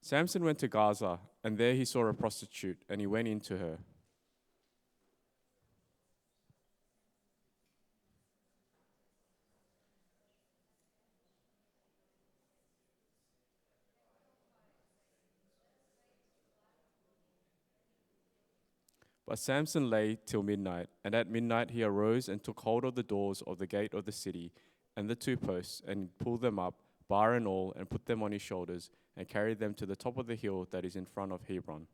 Samson went to Gaza, and there he saw a prostitute, and he went into her. But Samson lay till midnight, and at midnight he arose and took hold of the doors of the gate of the city and the two posts, and pulled them up, bar and all, and put them on his shoulders, and carried them to the top of the hill that is in front of Hebron.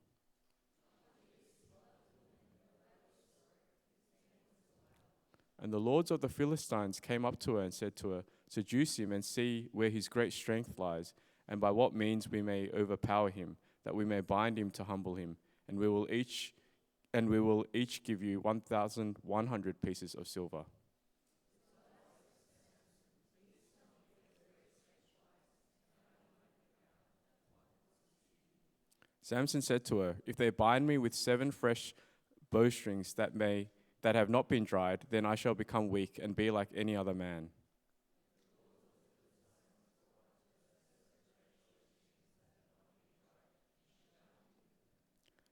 And the lords of the Philistines came up to her and said to her, Seduce him and see where his great strength lies, and by what means we may overpower him, that we may bind him to humble him, and we will each give you 1,100 pieces of silver. Samson said to her, If they bind me with 7 fresh bowstrings that have not been dried, then I shall become weak and be like any other man.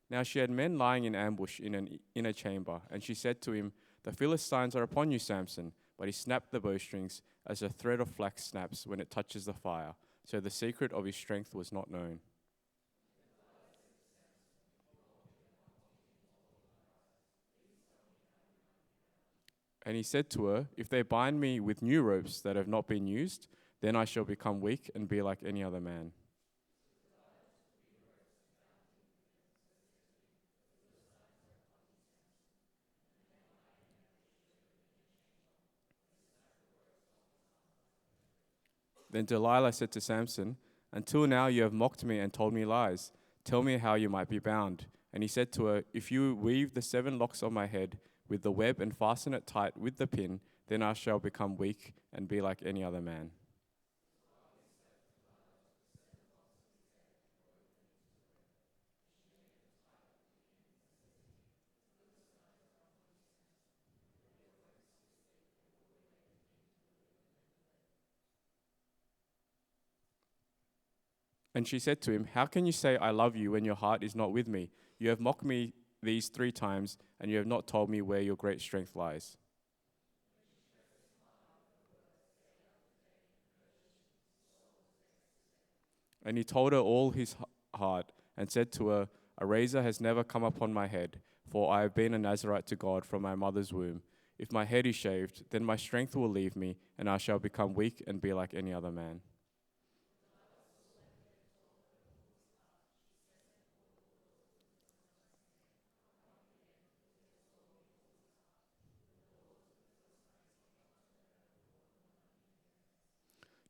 Now she had men lying in ambush in an inner chamber, and she said to him, The Philistines are upon you, Samson. But he snapped the bowstrings as a thread of flax snaps when it touches the fire. So the secret of his strength was not known. And he said to her, If they bind me with new ropes that have not been used, then I shall become weak and be like any other man. Then Delilah said to Samson, Until now you have mocked me and told me lies. Tell me how you might be bound. And he said to her, If you weave the 7 locks on my head with the web and fasten it tight with the pin, then I shall become weak and be like any other man. And she said to him, How can you say, I love you, when your heart is not with me? You have mocked me these 3 times, and you have not told me where your great strength lies. And he told her all his heart, and said to her, A razor has never come upon my head, for I have been a Nazarite to God from my mother's womb. If my head is shaved, then my strength will leave me, and I shall become weak and be like any other man.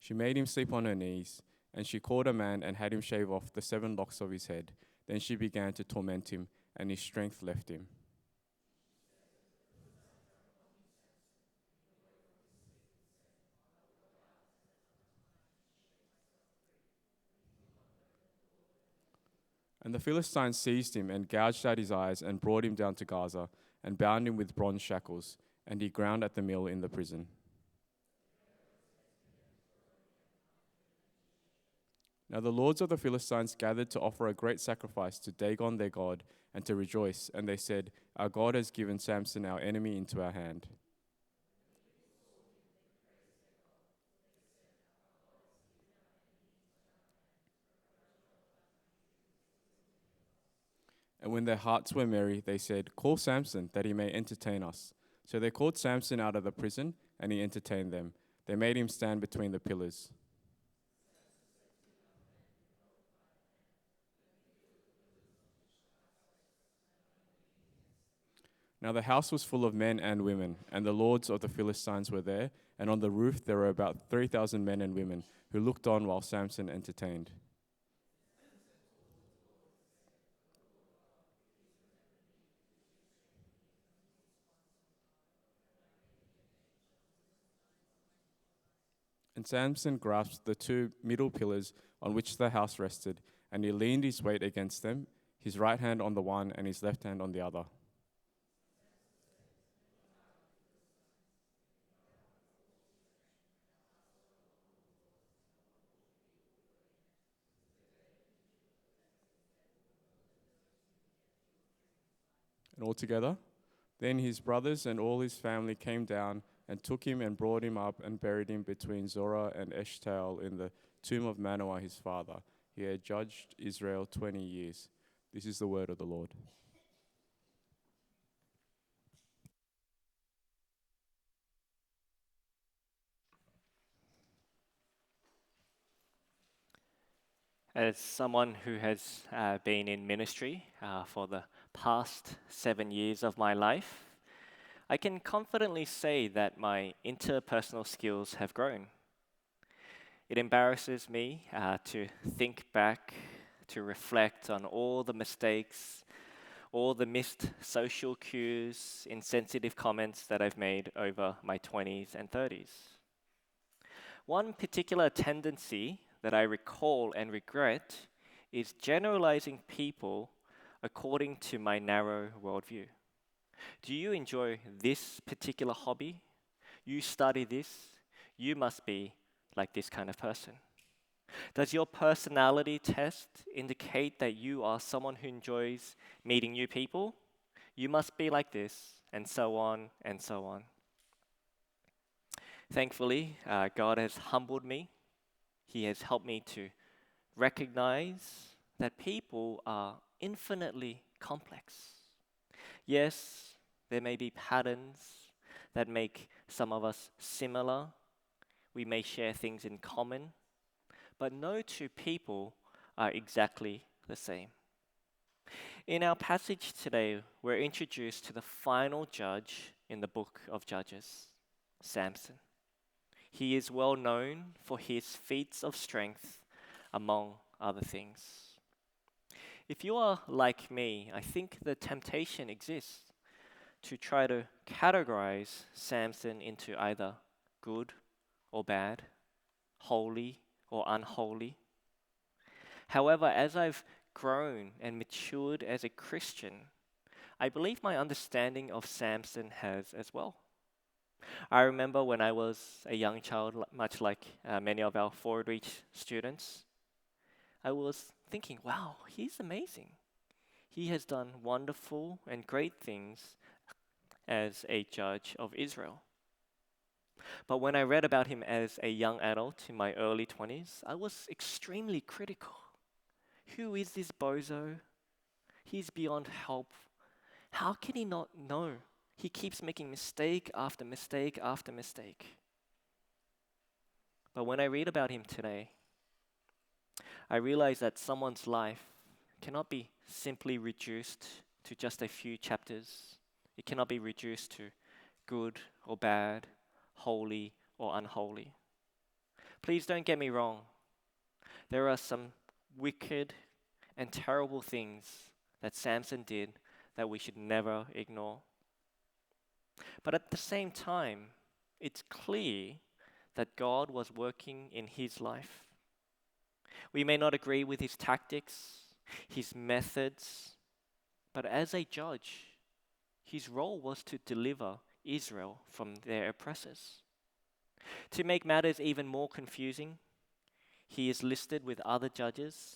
She made him sleep on her knees, and she called a man and had him shave off the 7 locks of his head. Then she began to torment him, and his strength left him. And the Philistines seized him and gouged out his eyes and brought him down to Gaza and bound him with bronze shackles, and he ground at the mill in the prison. Now the lords of the Philistines gathered to offer a great sacrifice to Dagon their god and to rejoice, and they said, Our God has given Samson our enemy into our hand. And when their hearts were merry, they said, Call Samson, that he may entertain us. So they called Samson out of the prison, and he entertained them. They made him stand between the pillars. Now the house was full of men and women, and the lords of the Philistines were there, and on the roof there were about 3,000 men and women, who looked on while Samson entertained. And Samson grasped the 2 middle pillars on which the house rested, and he leaned his weight against them, his right hand on the one and his left hand on the other. And altogether, then his brothers and all his family came down and took him and brought him up and buried him between Zorah and Eshtaol in the tomb of Manoah his father. He had judged Israel 20 years. This is the word of the Lord. As someone who has been in ministry for the past 7 years of my life, I can confidently say that my interpersonal skills have grown. It embarrasses me to think back, to reflect on all the mistakes, all the missed social cues, insensitive comments that I've made over my 20s and 30s. One particular tendency that I recall and regret is generalizing people according to my narrow worldview. Do you enjoy this particular hobby? You study this? You must be like this kind of person. Does your personality test indicate that you are someone who enjoys meeting new people? You must be like this, and so on and so on. Thankfully, God has humbled me. He has helped me to recognize that people are infinitely complex. Yes, there may be patterns that make some of us similar. We may share things in common, but no two people are exactly the same. In our passage today, we're introduced to the final judge in the book of Judges, Samson. He is well known for his feats of strength, among other things. If you are like me, I think the temptation exists to try to categorize Samson into either good or bad, holy or unholy. However, as I've grown and matured as a Christian, I believe my understanding of Samson has as well. I remember when I was a young child, much like many of our Forward Reach students, I was thinking, wow, he's amazing. He has done wonderful and great things as a judge of Israel. But when I read about him as a young adult in my early 20s, I was extremely critical. Who is this bozo? He's beyond help. How can he not know? He keeps making mistake after mistake after mistake. But when I read about him today, I realize that someone's life cannot be simply reduced to just a few chapters. It cannot be reduced to good or bad, holy or unholy. Please don't get me wrong. There are some wicked and terrible things that Samson did that we should never ignore. But at the same time, it's clear that God was working in his life. We may not agree with his tactics, his methods, but as a judge, his role was to deliver Israel from their oppressors. To make matters even more confusing, he is listed with other judges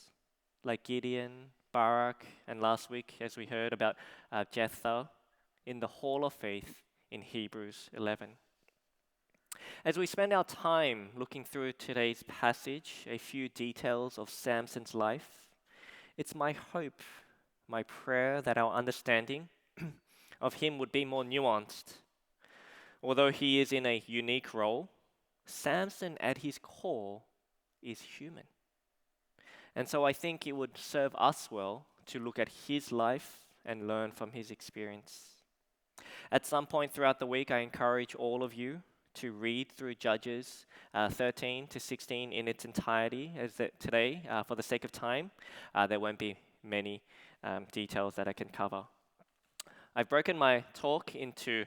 like Gideon, Barak, and last week, as we heard about Jephthah, in the Hall of Faith in Hebrews 11. As we spend our time looking through today's passage, a few details of Samson's life, it's my hope, my prayer that our understanding of him would be more nuanced. Although he is in a unique role, Samson at his core is human. And so I think it would serve us well to look at his life and learn from his experience. At some point throughout the week, I encourage all of you to read through Judges 13 to 16 in its entirety. Today, for the sake of time, there won't be many details that I can cover. I've broken my talk into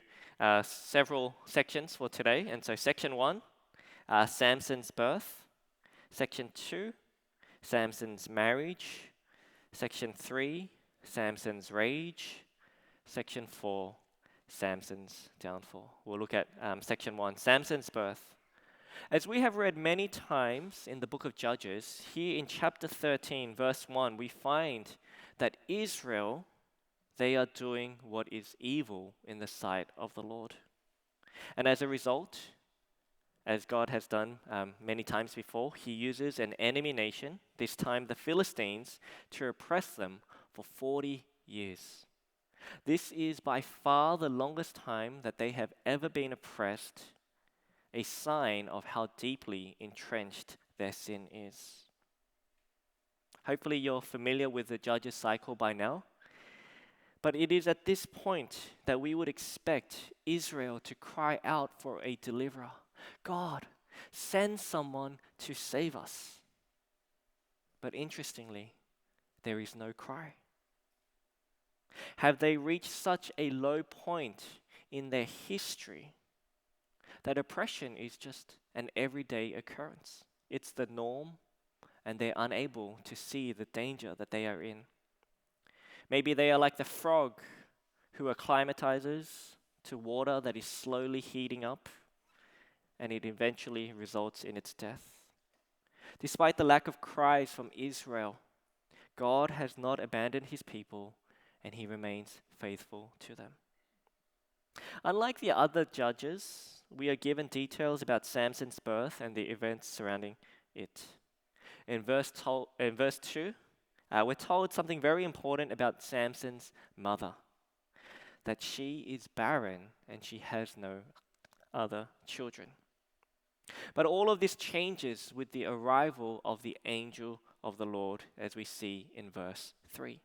several sections for today. And so section 1, Samson's birth. Section 2, Samson's marriage. Section 3, Samson's rage. Section 4, Samson's downfall. We'll look at section 1, Samson's birth. As we have read many times in the book of Judges, here in chapter 13, verse 1, we find that Israel, they are doing what is evil in the sight of the Lord. And as a result, as God has done many times before, he uses an enemy nation, this time the Philistines, to oppress them for 40 years. This is by far the longest time that they have ever been oppressed, a sign of how deeply entrenched their sin is. Hopefully, you're familiar with the Judges cycle by now. But it is at this point that we would expect Israel to cry out for a deliverer. God, send someone to save us. But interestingly, there is no cry. Have they reached such a low point in their history that oppression is just an everyday occurrence? It's the norm, and they're unable to see the danger that they are in. Maybe they are like the frog who acclimatizes to water that is slowly heating up, and it eventually results in its death. Despite the lack of cries from Israel, God has not abandoned his people, and he remains faithful to them. Unlike the other judges, we are given details about Samson's birth and the events surrounding it. In verse 2, we're told something very important about Samson's mother, that she is barren and she has no other children. But all of this changes with the arrival of the angel of the Lord, as we see in verse 3.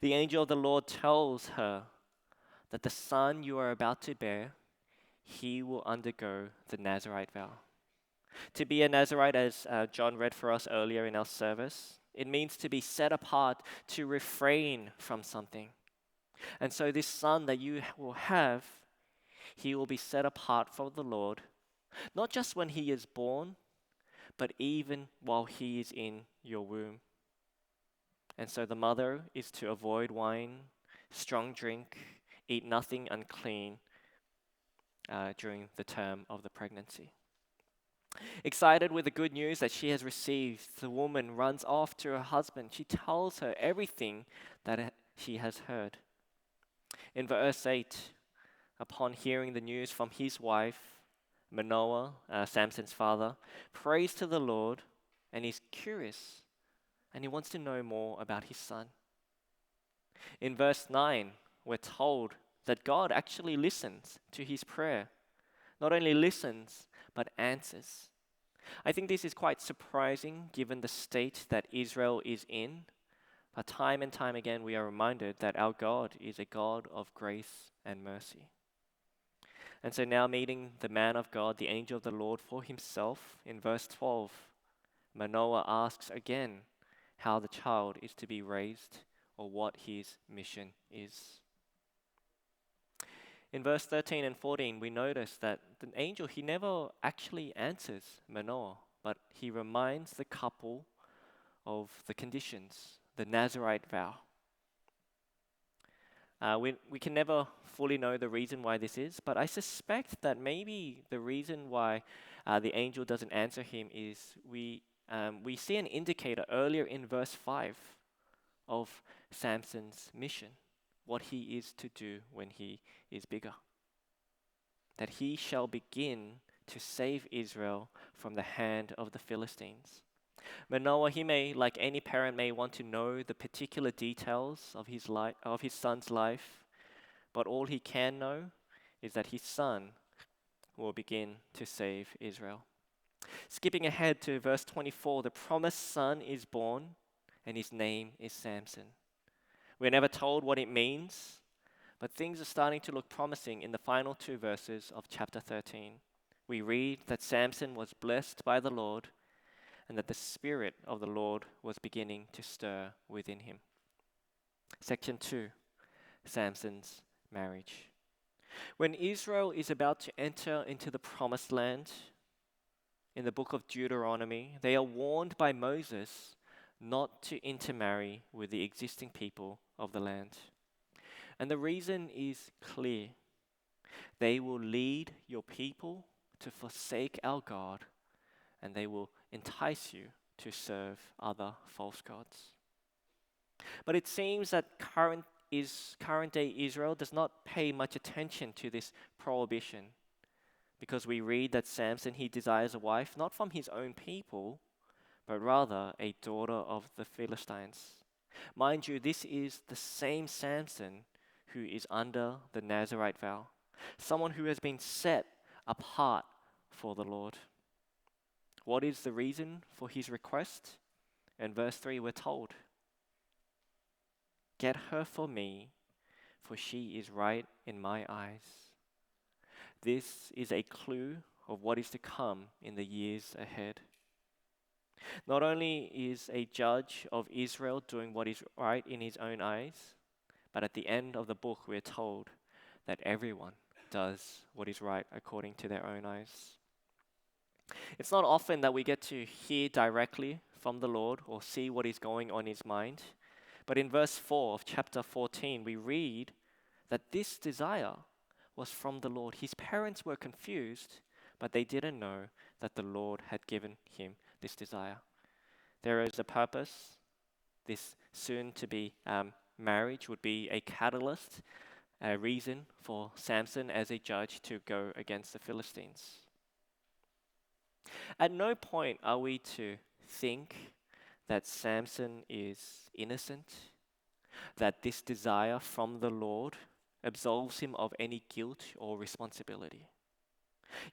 The angel of the Lord tells her that the son you are about to bear, he will undergo the Nazirite vow. To be a Nazirite, as John read for us earlier in our service, it means to be set apart, to refrain from something. And so this son that you will have, he will be set apart from the Lord, not just when he is born, but even while he is in your womb. And so the mother is to avoid wine, strong drink, eat nothing unclean during the term of the pregnancy. Excited with the good news that she has received, the woman runs off to her husband. She tells her everything that she has heard. In verse 8, upon hearing the news from his wife, Manoah, Samson's father, prays to the Lord, and he's curious, and he wants to know more about his son. In verse 9, we're told that God actually listens to his prayer. Not only listens, but answers. I think this is quite surprising given the state that Israel is in. But time and time again, we are reminded that our God is a God of grace and mercy. And so now, meeting the man of God, the angel of the Lord, for himself, in verse 12, Manoah asks again how the child is to be raised or what his mission is. In verse 13 and 14, we notice that the angel, he never actually answers Manoah, but he reminds the couple of the conditions, the Nazirite vow. We can never fully know the reason why this is, but I suspect that maybe the reason why the angel doesn't answer him is we see an indicator earlier in verse 5 of Samson's mission, what he is to do when he is bigger. That he shall begin to save Israel from the hand of the Philistines. Manoah, he may, like any parent, may want to know the particular details of his son's life, but all he can know is that his son will begin to save Israel. Skipping ahead to verse 24, the promised son is born, and his name is Samson. We're never told what it means, but things are starting to look promising in the final 2 verses of chapter 13. We read that Samson was blessed by the Lord, and that the Spirit of the Lord was beginning to stir within him. Section 2, Samson's marriage. When Israel is about to enter into the promised land, in the book of Deuteronomy, they are warned by Moses not to intermarry with the existing people of the land. And the reason is clear. They will lead your people to forsake our God, and they will entice you to serve other false gods. But it seems that current current day Israel does not pay much attention to this prohibition, because we read that Samson, he desires a wife not from his own people, but rather a daughter of the Philistines. Mind you, this is the same Samson who is under the Nazirite vow, someone who has been set apart for the Lord. What is the reason for his request? In verse 3, we're told, "Get her for me, for she is right in my eyes." This is a clue of what is to come in the years ahead. Not only is a judge of Israel doing what is right in his own eyes, but at the end of the book, we're told that everyone does what is right according to their own eyes. It's not often that we get to hear directly from the Lord or see what is going on in his mind. But in verse 4 of chapter 14, we read that this desire was from the Lord. His parents were confused, but they didn't know that the Lord had given him this desire. There is a purpose. This soon-to-be marriage would be a catalyst, a reason for Samson as a judge to go against the Philistines. At no point are we to think that Samson is innocent, that this desire from the Lord absolves him of any guilt or responsibility.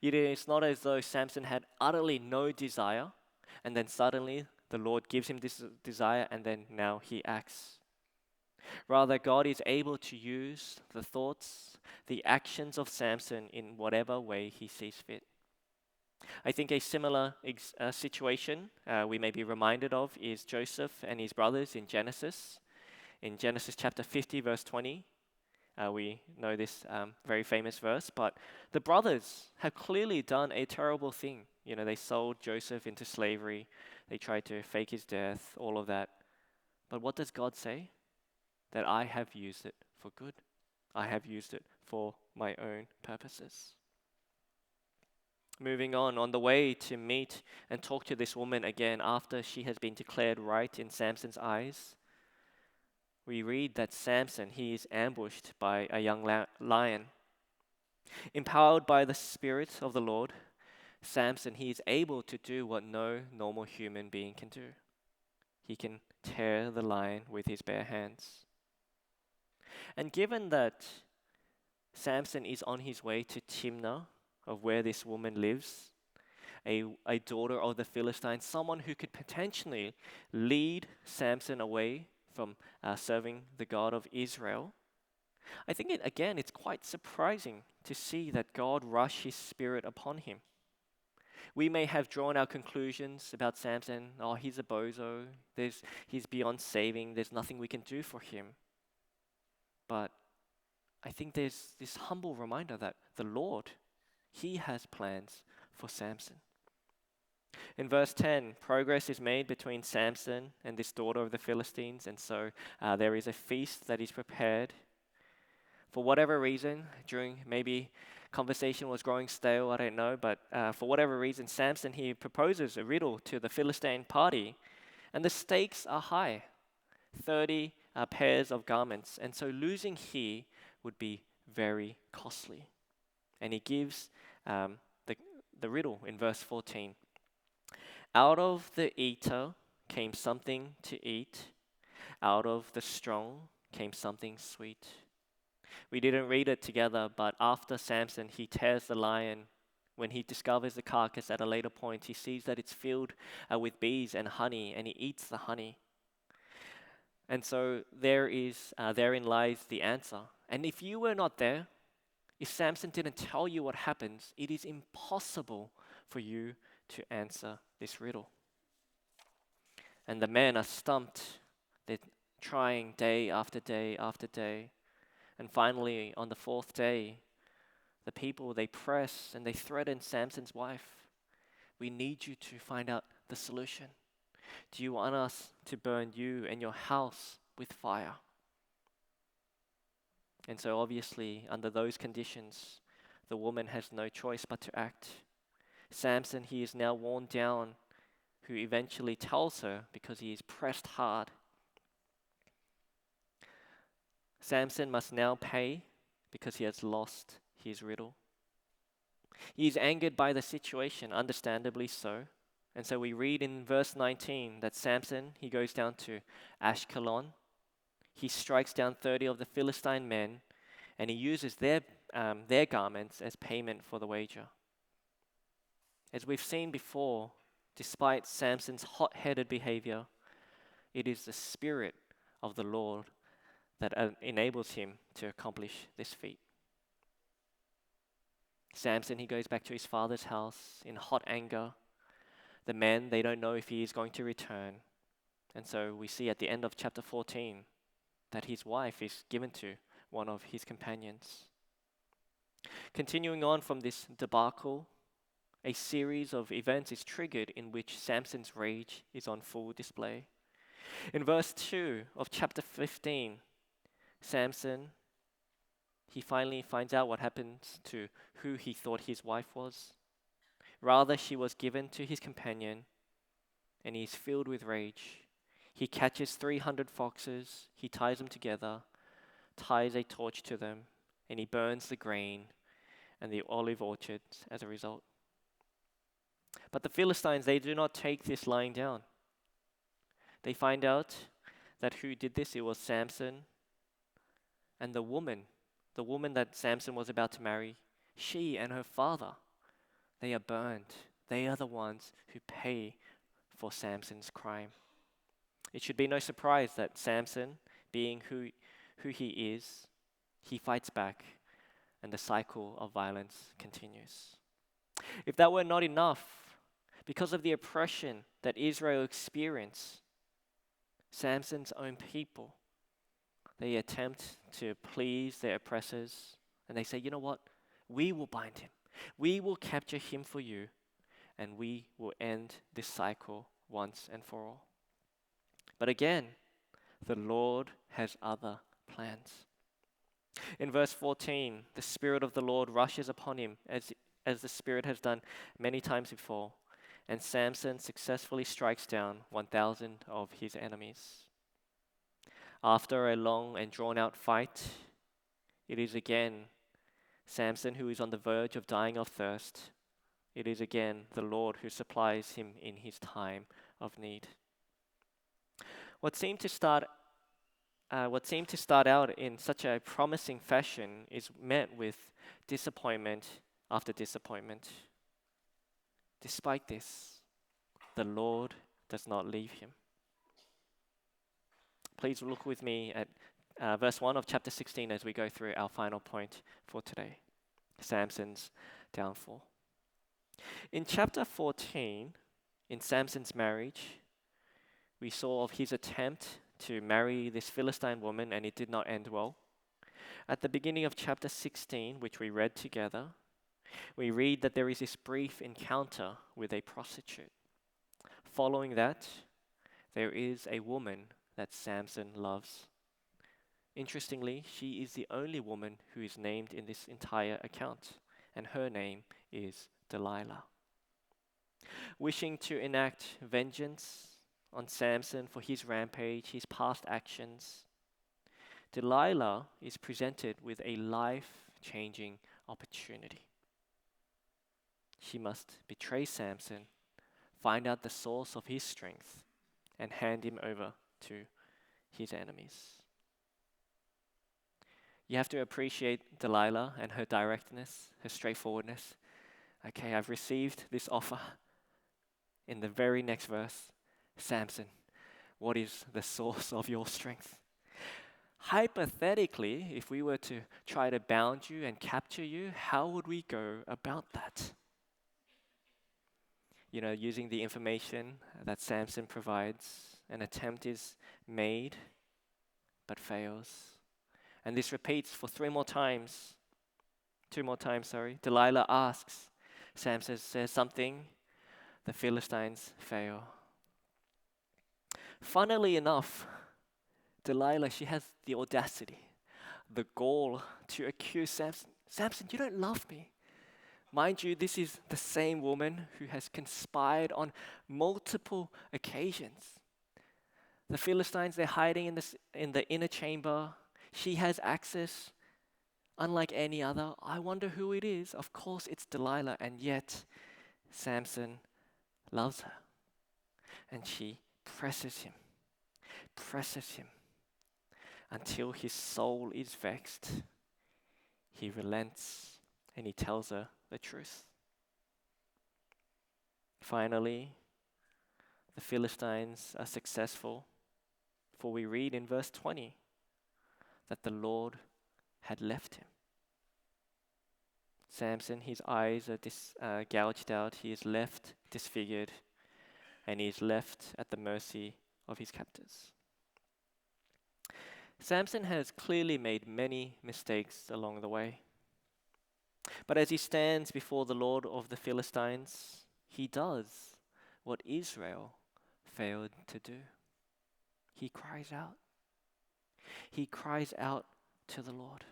It is not as though Samson had utterly no desire, and then suddenly the Lord gives him this desire, and then now he acts. Rather, God is able to use the thoughts, the actions of Samson in whatever way he sees fit. I think a similar situation we may be reminded of is Joseph and his brothers in Genesis. In Genesis chapter 50, verse 20, we know this very famous verse, but the brothers have clearly done a terrible thing. You know, they sold Joseph into slavery. They tried to fake his death, all of that. But what does God say? That I have used it for good. I have used it for my own purposes. Moving on the way to meet and talk to this woman again after she has been declared right in Samson's eyes, we read that Samson, he is ambushed by a young lion. Empowered by the Spirit of the Lord, Samson, he is able to do what no normal human being can do. He can tear the lion with his bare hands. And given that Samson is on his way to Timnah, of where this woman lives, a daughter of the Philistines, someone who could potentially lead Samson away from serving the God of Israel, I think it's quite surprising to see that God rush his Spirit upon him. We may have drawn our conclusions about Samson. Oh, he's a bozo. He's beyond saving. There's nothing we can do for him. But I think there's this humble reminder that the Lord, he has plans for Samson. In verse 10, progress is made between Samson and this daughter of the Philistines, and so there is a feast that is prepared. For whatever reason, during maybe conversation was growing stale, I don't know, but for whatever reason, Samson, he proposes a riddle to the Philistine party, and the stakes are high, 30 pairs of garments, and so losing here would be very costly. And he gives the riddle in verse 14. Out of the eater came something to eat. Out of the strong came something sweet. We didn't read it together, but after Samson, he tears the lion. When he discovers the carcass at a later point, he sees that it's filled with bees and honey, and he eats the honey. And so therein lies the answer. And if you were not there, if Samson didn't tell you what happens, it is impossible for you to answer this riddle. And the men are stumped. They're trying day after day after day. And finally, on the fourth day, the people, they press and they threaten Samson's wife. We need you to find out the solution. Do you want us to burn you and your house with fire? And so obviously, under those conditions, the woman has no choice but to act. Samson, he is now worn down, who eventually tells her because he is pressed hard. Samson must now pay because he has lost his riddle. He is angered by the situation, understandably so. And so we read in verse 19 that Samson, he goes down to Ashkelon. He strikes down 30 of the Philistine men, and he uses their garments as payment for the wager. As we've seen before, despite Samson's hot-headed behavior, it is the Spirit of the Lord that enables him to accomplish this feat. Samson, he goes back to his father's house in hot anger. The men, they don't know if he is going to return. And so we see at the end of chapter 14 that his wife is given to one of his companions. Continuing on from this debacle, a series of events is triggered in which Samson's rage is on full display. In verse 2 of chapter 15, Samson, he finally finds out what happens to who he thought his wife was. Rather, she was given to his companion, and he is filled with rage. He catches 300 foxes, he ties them together, ties a torch to them, and he burns the grain and the olive orchards as a result. But the Philistines, they do not take this lying down. They find out that who did this, it was Samson, and the woman that Samson was about to marry, she and her father, they are burned. They are the ones who pay for Samson's crime. It should be no surprise that Samson, being who he is, he fights back, and the cycle of violence continues. If that were not enough, because of the oppression that Israel experienced, Samson's own people, they attempt to please their oppressors, and they say, you know what? We will bind him. We will capture him for you, and we will end this cycle once and for all. But again, the Lord has other plans. In verse 14, the Spirit of the Lord rushes upon him as the Spirit has done many times before, and Samson successfully strikes down 1,000 of his enemies. After a long and drawn-out fight, it is again Samson who is on the verge of dying of thirst. It is again the Lord who supplies him in his time of need. What seemed to start out in such a promising fashion is met with disappointment after disappointment. Despite this, the Lord does not leave him. Please look with me at verse 1 of chapter 16 as we go through our final point for today, Samson's downfall. In chapter 14, in Samson's marriage, we saw of his attempt to marry this Philistine woman, and it did not end well. At the beginning of chapter 16, which we read together, we read that there is this brief encounter with a prostitute. Following that, there is a woman that Samson loves. Interestingly, she is the only woman who is named in this entire account, and her name is Delilah. Wishing to enact vengeance on Samson for his rampage, his past actions, Delilah is presented with a life-changing opportunity. She must betray Samson, find out the source of his strength, and hand him over to his enemies. You have to appreciate Delilah and her directness, her straightforwardness. Okay, I've received this offer. In the very next verse, Samson, what is the source of your strength? Hypothetically, if we were to try to bound you and capture you, how would we go about that? Using the information that Samson provides, an attempt is made, but fails. And this repeats for two more times, Delilah asks, Samson says something, the Philistines fail. Funnily enough, Delilah, she has the audacity, the gall to accuse Samson. Samson, you don't love me. Mind you, this is the same woman who has conspired on multiple occasions. The Philistines, they're hiding in the inner chamber. She has access unlike any other. I wonder who it is. Of course, it's Delilah, and yet Samson loves her. And she presses him until his soul is vexed. He relents and he tells her the truth. Finally, the Philistines are successful, for we read in verse 20 that the Lord had left him. Samson, his eyes are gouged out, he is left disfigured, and he is left at the mercy of his captors. Samson has clearly made many mistakes along the way. But as he stands before the Lord of the Philistines, he does what Israel failed to do. He cries out. He cries out to the Lord.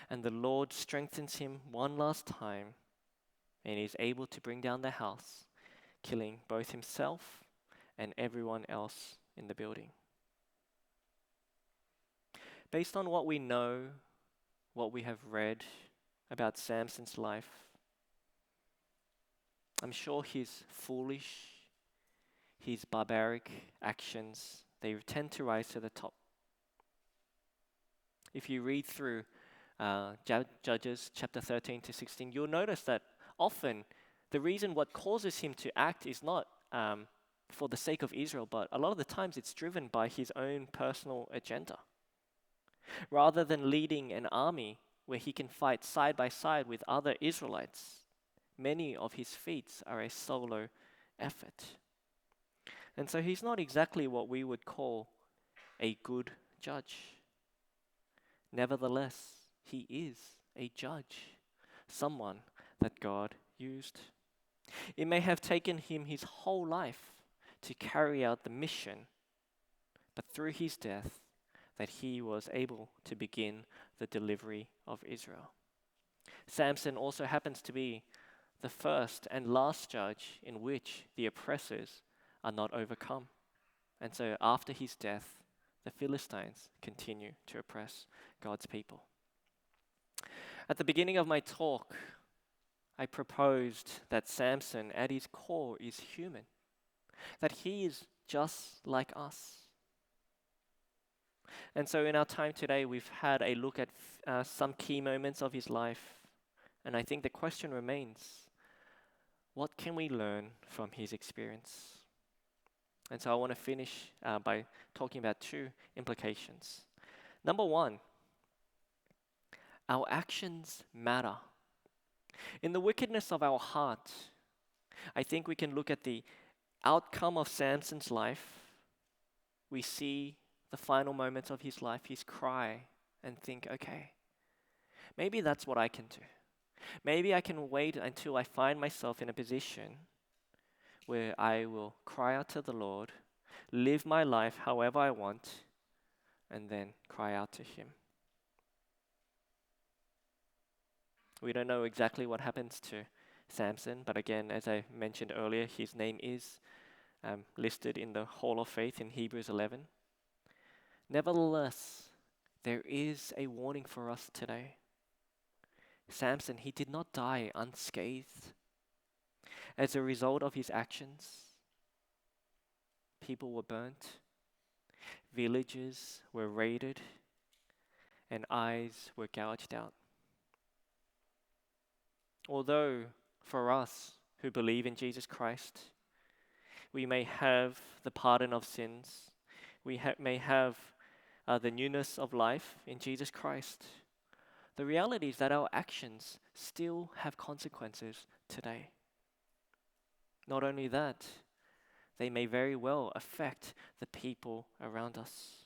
And the Lord strengthens him one last time, and he is able to bring down the house, killing both himself and everyone else in the building. Based on what we know, what we have read about Samson's life, I'm sure his foolish, his barbaric actions, they tend to rise to the top. If you read through Judges chapter 13 to 16, you'll notice that often the reason what causes him to act is not for the sake of Israel, but a lot of the times it's driven by his own personal agenda. Rather than leading an army where he can fight side by side with other Israelites, many of his feats are a solo effort. And so he's not exactly what we would call a good judge. Nevertheless, he is a judge, someone that God used. It may have taken him his whole life to carry out the mission, but through his death, that he was able to begin the delivery of Israel. Samson also happens to be the first and last judge in which the oppressors are not overcome. And so after his death, the Philistines continue to oppress God's people. At the beginning of my talk, I proposed that Samson at his core is human, that he is just like us. And so in our time today, we've had a look at some key moments of his life. And I think the question remains, what can we learn from his experience? And so I want to finish by talking about two implications. Number one, our actions matter. In the wickedness of our heart, I think we can look at the outcome of Samson's life. We see the final moments of his life, his cry, and think, okay, maybe that's what I can do. Maybe I can wait until I find myself in a position where I will cry out to the Lord, live my life however I want, and then cry out to him. We don't know exactly what happens to Samson, but again, as I mentioned earlier, his name is listed in the Hall of Faith in Hebrews 11. Nevertheless, there is a warning for us today. Samson, he did not die unscathed. As a result of his actions, people were burnt, villages were raided, and eyes were gouged out. Although for us who believe in Jesus Christ, we may have the pardon of sins, we may have the newness of life in Jesus Christ, the reality is that our actions still have consequences today. Not only that, they may very well affect the people around us.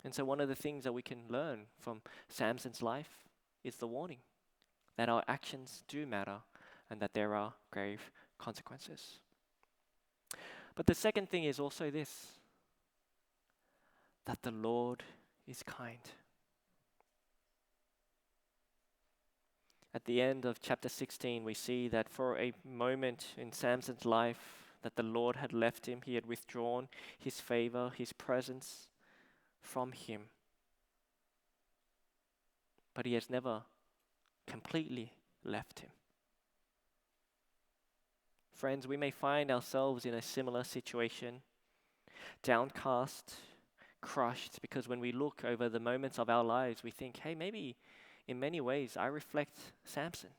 And so one of the things that we can learn from Samson's life is the warning that our actions do matter and that there are grave consequences. But the second thing is also this, that the Lord is kind. At the end of chapter 16, we see that for a moment in Samson's life, that the Lord had left him. He had withdrawn his favor, his presence from him. but he has never completely left him. Friends, we may find ourselves in a similar situation, downcast, crushed, because when we look over the moments of our lives, we think, hey, maybe in many ways I reflect Samson.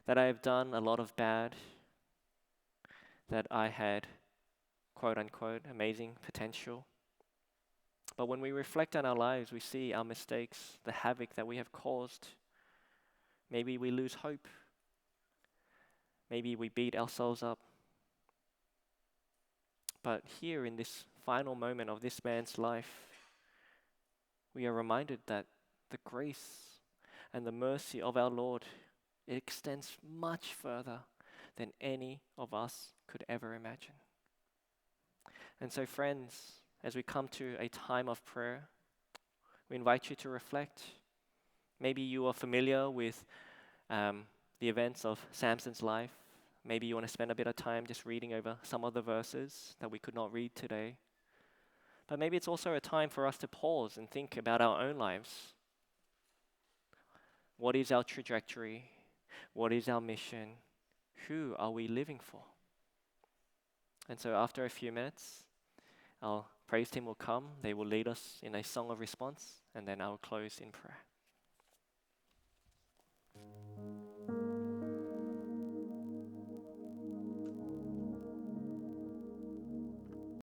That I have done a lot of bad, that I had, quote unquote, amazing potential. But when we reflect on our lives, we see our mistakes, the havoc that we have caused. Maybe we lose hope. Maybe we beat ourselves up. But here in this final moment of this man's life, we are reminded that the grace and the mercy of our Lord, it extends much further than any of us could ever imagine. And so, friends, as we come to a time of prayer, we invite you to reflect. Maybe you are familiar with the events of Samson's life. Maybe you want to spend a bit of time just reading over some of the verses that we could not read today. But maybe it's also a time for us to pause and think about our own lives. What is our trajectory? What is our mission? Who are we living for? And so after a few minutes, our praise team will come. They will lead us in a song of response, and then I will close in prayer.